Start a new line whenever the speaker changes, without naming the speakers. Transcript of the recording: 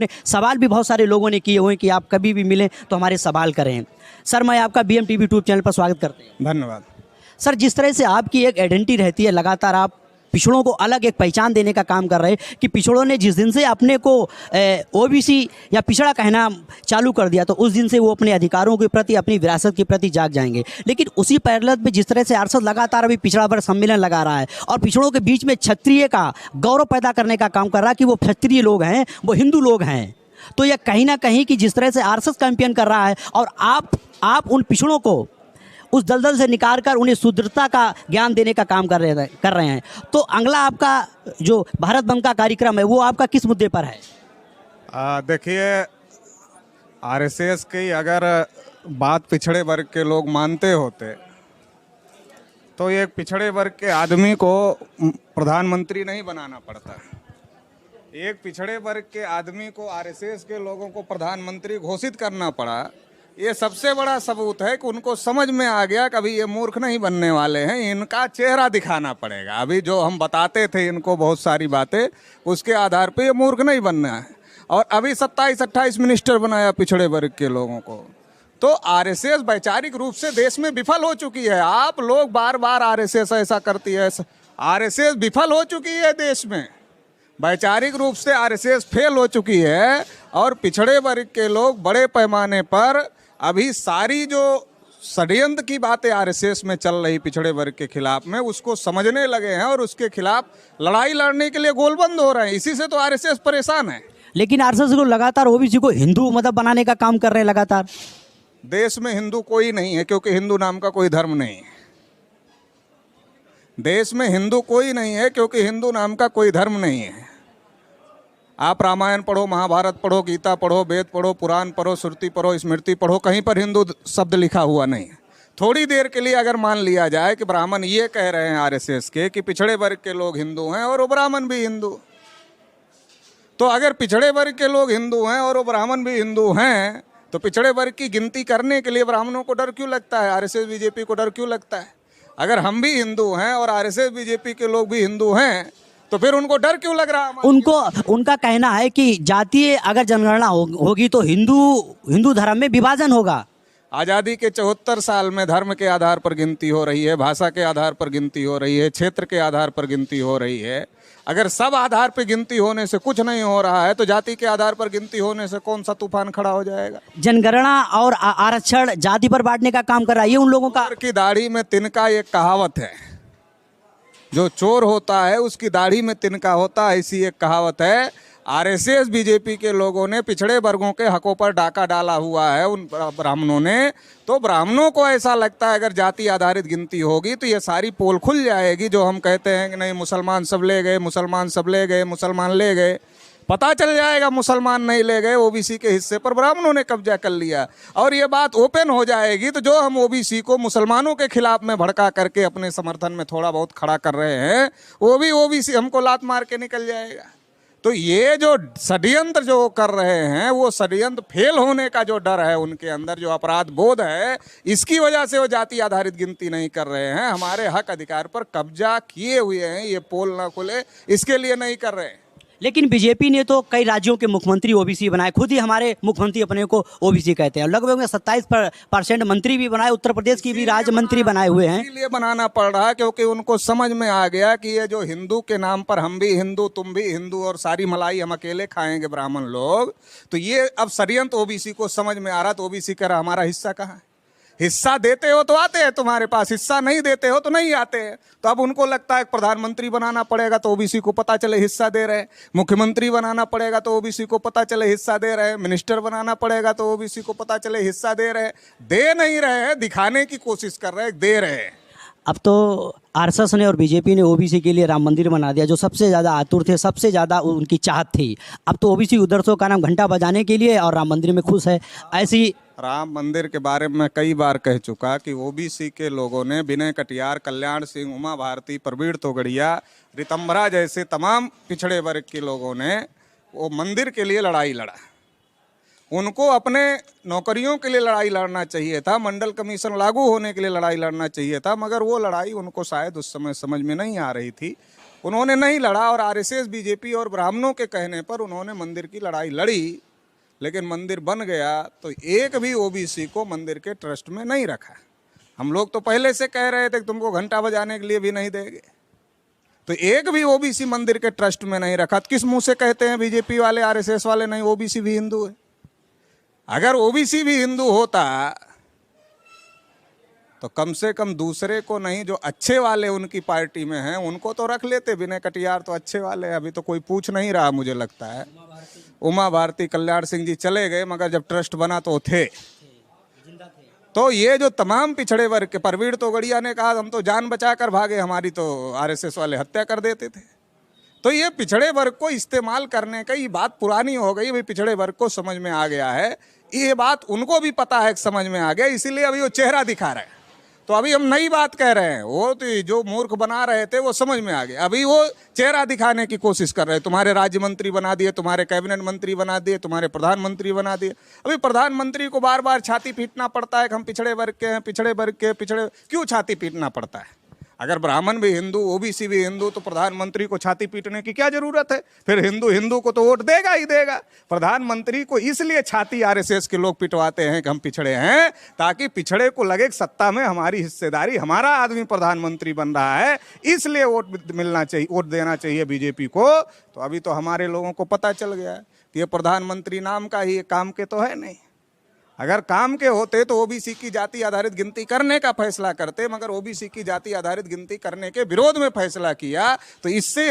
सवाल भी बहुत सारे लोगों ने किए हुए हैं कि आप कभी भी मिलें तो हमारे सवाल करें। सर, मैं आपका BM TV यूट्यूब चैनल पर स्वागत करते हैं।
धन्यवाद।
सर, जिस तरह से आपकी एक आइडेंटिटी रहती है, लगातार आप पिछड़ों को अलग एक पहचान देने का काम कर रहे हैं कि पिछड़ों ने जिस दिन से अपने को OBC या पिछड़ा कहना चालू कर दिया तो उस दिन से वो अपने अधिकारों के प्रति, अपनी विरासत के प्रति जाग जाएंगे। लेकिन उसी पैरेलल में जिस तरह से आरएसएस लगातार अभी पिछड़ा वर्ग सम्मेलन लगा रहा है और पिछड़ों के बीच में क्षत्रिय का गौरव पैदा करने का काम कर रहा है कि वो क्षत्रिय लोग हैं, वो हिंदू लोग हैं, तो यह कहीं ना कहीं कि जिस तरह से आरएसएस कैंपेन कर रहा है और आप उन पिछड़ों को उस दलदल से निकाल कर उन्हें शुद्धता का ज्ञान देने का काम कर रहे हैं, तो अगला आपका जो भारत बंद का कार्यक्रम है वो आपका किस मुद्दे पर है?
देखिए, आरएसएस की अगर बात पिछड़े वर्ग के लोग मानते होते तो एक पिछड़े वर्ग के आदमी को प्रधानमंत्री नहीं बनाना पड़ता। एक पिछड़े वर्ग के आदमी को आरएसएस के लोगों को प्रधानमंत्री घोषित करना पड़ा। ये सबसे बड़ा सबूत है कि उनको समझ में आ गया कि अभी ये मूर्ख नहीं बनने वाले हैं, इनका चेहरा दिखाना पड़ेगा। अभी जो हम बताते थे इनको बहुत सारी बातें, उसके आधार पे ये मूर्ख नहीं बनना है। और अभी 27-28 मिनिस्टर बनाया पिछड़े वर्ग के लोगों को। तो आरएसएस वैचारिक रूप से देश में विफल हो चुकी है। आप लोग बार बार आरएसएस ऐसा करती है, आरएसएस विफल हो चुकी है देश में। वैचारिक रूप से आरएसएस फेल हो चुकी है और पिछड़े वर्ग के लोग बड़े पैमाने पर अभी सारी जो षड्यंत्र की बातें आरएसएस में चल रही पिछड़े वर्ग के खिलाफ में, उसको समझने लगे हैं और उसके खिलाफ लड़ाई लड़ने के लिए गोलबंद हो रहे हैं। इसी से तो आरएसएस परेशान है।
लेकिन आरएसएस को लगातार OBC को हिंदू मतलब बनाने का काम कर रहे हैं लगातार।
देश में हिंदू कोई नहीं है, क्योंकि हिंदू नाम का कोई धर्म नहीं है। देश में हिंदू कोई नहीं है क्योंकि हिंदू नाम का कोई धर्म नहीं है। आप रामायण पढ़ो, महाभारत पढ़ो, गीता पढ़ो, वेद पढ़ो, पुराण पढ़ो, श्रुति पढ़ो, स्मृति पढ़ो, कहीं पर हिंदू शब्द लिखा हुआ नहीं है। थोड़ी देर के लिए अगर मान लिया जाए कि ब्राह्मण ये कह रहे हैं आरएसएस के कि पिछड़े वर्ग के लोग हिंदू हैं और वो ब्राह्मण भी हिंदू, तो अगर पिछड़े वर्ग के लोग हिंदू हैं और वो ब्राह्मण भी हिंदू हैं तो पिछड़े वर्ग की गिनती करने के लिए ब्राह्मणों को डर क्यों लगता है? आरएसएस बीजेपी को डर क्यों लगता है? अगर हम भी हिंदू हैं और आरएसएस बीजेपी के लोग भी हिंदू हैं तो फिर उनको डर क्यों लग रहा है?
उनका कहना है कि जातीय अगर जनगणना होगी तो हिंदू धर्म में विभाजन होगा।
आज़ादी के 74 साल में धर्म के आधार पर गिनती हो रही है, भाषा के आधार पर गिनती हो रही है, क्षेत्र के आधार पर गिनती हो रही है। अगर सब आधार पर गिनती होने से कुछ नहीं हो रहा है तो जाति के आधार पर गिनती होने से कौन सा तूफान खड़ा हो जाएगा?
जनगणना और आरक्षण जाति पर बांटने का काम कर रहा है, ये उन लोगों का।
की दाढ़ी में तिनका एक कहावत है, जो चोर होता है उसकी दाढ़ी में तिनका होता है, ऐसी एक कहावत है। आरएसएस बीजेपी के लोगों ने पिछड़े वर्गों के हकों पर डाका डाला हुआ है उन ब्राह्मणों ने। तो ब्राह्मणों को ऐसा लगता है अगर जाति आधारित गिनती होगी तो ये सारी पोल खुल जाएगी। जो हम कहते हैं कि नहीं मुसलमान सब ले गए, मुसलमान सब ले गए, मुसलमान ले गए, पता चल जाएगा मुसलमान नहीं ले गए, OBC के हिस्से पर ब्राह्मणों ने कब्जा कर लिया। और ये बात ओपन हो जाएगी तो जो हम OBC को मुसलमानों के खिलाफ में भड़का करके अपने समर्थन में थोड़ा बहुत खड़ा कर रहे हैं, वो भी OBC हमको लात मार के निकल जाएगा। तो ये जो षड्यंत्र जो कर रहे हैं, वो षड्यंत्र फेल होने का जो डर है उनके अंदर, जो अपराध बोध है, इसकी वजह से वो जाति आधारित गिनती नहीं कर रहे हैं। हमारे हक अधिकार पर कब्जा किए हुए हैं, ये पोल ना खुले इसके लिए नहीं कर रहे हैं।
लेकिन बीजेपी ने तो कई राज्यों के मुख्यमंत्री OBC बनाए, खुद ही हमारे मुख्यमंत्री अपने को OBC कहते हैं। लगभग 27% मंत्री भी बनाए, उत्तर प्रदेश की भी राज्य मंत्री बनाए हुए हैं।
इसलिए बनाना पड़ रहा क्योंकि उनको समझ में आ गया कि ये जो हिंदू के नाम पर हम भी हिंदू, तुम भी हिंदू और सारी मलाई हम अकेले खाएंगे ब्राह्मण लोग, तो ये अब षड्यंत्र OBC को समझ में आ रहा। तो OBC कह रहा हमारा हिस्सा कहाँ है? हिस्सा देते हो तो आते हैं तुम्हारे पास, हिस्सा नहीं देते हो तो नहीं आते हैं। तो अब उनको लगता है प्रधानमंत्री बनाना पड़ेगा तो OBC को पता चले हिस्सा दे रहे हैं, मुख्यमंत्री बनाना पड़ेगा तो OBC को पता चले हिस्सा दे रहे हैं, मिनिस्टर बनाना पड़ेगा तो OBC को पता चले हिस्सा दे रहे हैं। दे नहीं रहे हैं, दिखाने की कोशिश कर रहे हैं, दे रहे हैं।
अब तो आरएसएस ने और बीजेपी ने OBC के लिए राम मंदिर बना दिया, जो सबसे ज़्यादा आतुर थे, सबसे ज़्यादा उनकी चाहत थी। अब तो OBC उधर का नाम घंटा बजाने के लिए और राम मंदिर में खुश है। ऐसी
राम मंदिर के बारे में मैं कई बार कह चुका कि OBC के लोगों ने विनय कटियार, कल्याण सिंह, उमा भारती, प्रवीण तोगड़िया, रितंभरा जैसे तमाम पिछड़े वर्ग के लोगों ने वो मंदिर के लिए लड़ाई लड़ा। उनको अपने नौकरियों के लिए लड़ाई लड़ना चाहिए था, मंडल कमीशन लागू होने के लिए लड़ाई लड़ना चाहिए था, मगर वो लड़ाई उनको शायद उस समय समझ में नहीं आ रही थी। उन्होंने नहीं लड़ा और आरएसएस बीजेपी और ब्राह्मणों के कहने पर उन्होंने मंदिर की लड़ाई लड़ी, लेकिन मंदिर बन गया तो एक भी ओबीसी को मंदिर के ट्रस्ट में नहीं रखा। हम लोग तो पहले से कह रहे थे कि तुमको घंटा बजाने के लिए भी नहीं देंगे, तो एक भी ओबीसी मंदिर के ट्रस्ट में नहीं रखा। किस मुंह से कहते हैं बीजेपी वाले आरएसएस वाले नहीं ओबीसी भी हिंदू है? अगर ओबीसी भी हिंदू होता तो कम से कम दूसरे को नहीं, जो अच्छे वाले उनकी पार्टी में हैं उनको तो रख लेते। विनय कटियार तो अच्छे वाले हैं, अभी तो कोई पूछ नहीं रहा मुझे लगता है। उमा भारती, कल्याण सिंह जी चले गए, मगर जब ट्रस्ट बना तो थे। तो ये जो तमाम पिछड़े वर्ग के, प्रवीण तोगड़िया ने कहा हम तो जान बचाकर भागे, हमारी तो आरएसएस वाले हत्या कर देते थे। तो ये पिछड़े वर्ग को इस्तेमाल करने का, ये बात पुरानी हो गई, भाई पिछड़े वर्ग को समझ में आ गया है, ये बात उनको भी पता है, समझ में आ गया, इसीलिए अभी वो चेहरा दिखा रहे हैं। तो अभी हम नई बात कह रहे हैं, वो तो जो मूर्ख बना रहे थे वो समझ में आ गया, अभी वो चेहरा दिखाने की कोशिश कर रहे हैं। तुम्हारे राज्य मंत्री बना दिए, तुम्हारे कैबिनेट मंत्री बना दिए, तुम्हारे प्रधानमंत्री बना दिए। अभी प्रधानमंत्री को बार बार छाती पीटना पड़ता है कि हम पिछड़े वर्ग के हैं, पिछड़े वर्ग के, पिछड़े। क्यों छाती पीटना पड़ता है? अगर ब्राह्मण भी हिंदू, ओबीसी भी हिंदू, तो प्रधानमंत्री को छाती पीटने की क्या जरूरत है? फिर हिंदू हिंदू को तो वोट देगा ही देगा। प्रधानमंत्री को इसलिए छाती आरएसएस के लोग पिटवाते हैं कि हम पिछड़े हैं, ताकि पिछड़े को लगे कि सत्ता में हमारी हिस्सेदारी, हमारा आदमी प्रधानमंत्री बन रहा है, इसलिए वोट मिलना चाहिए, वोट देना चाहिए बीजेपी को। तो अभी तो हमारे लोगों को पता चल गया है कि ये प्रधानमंत्री नाम का ही, काम के तो है नहीं। अगर काम के होते तो ओबीसी की जाति आधारित गिनती करने का फैसला करते, मगर ओबीसी की जाति आधारित गिनती करने के विरोध में फैसला किया। तो इससे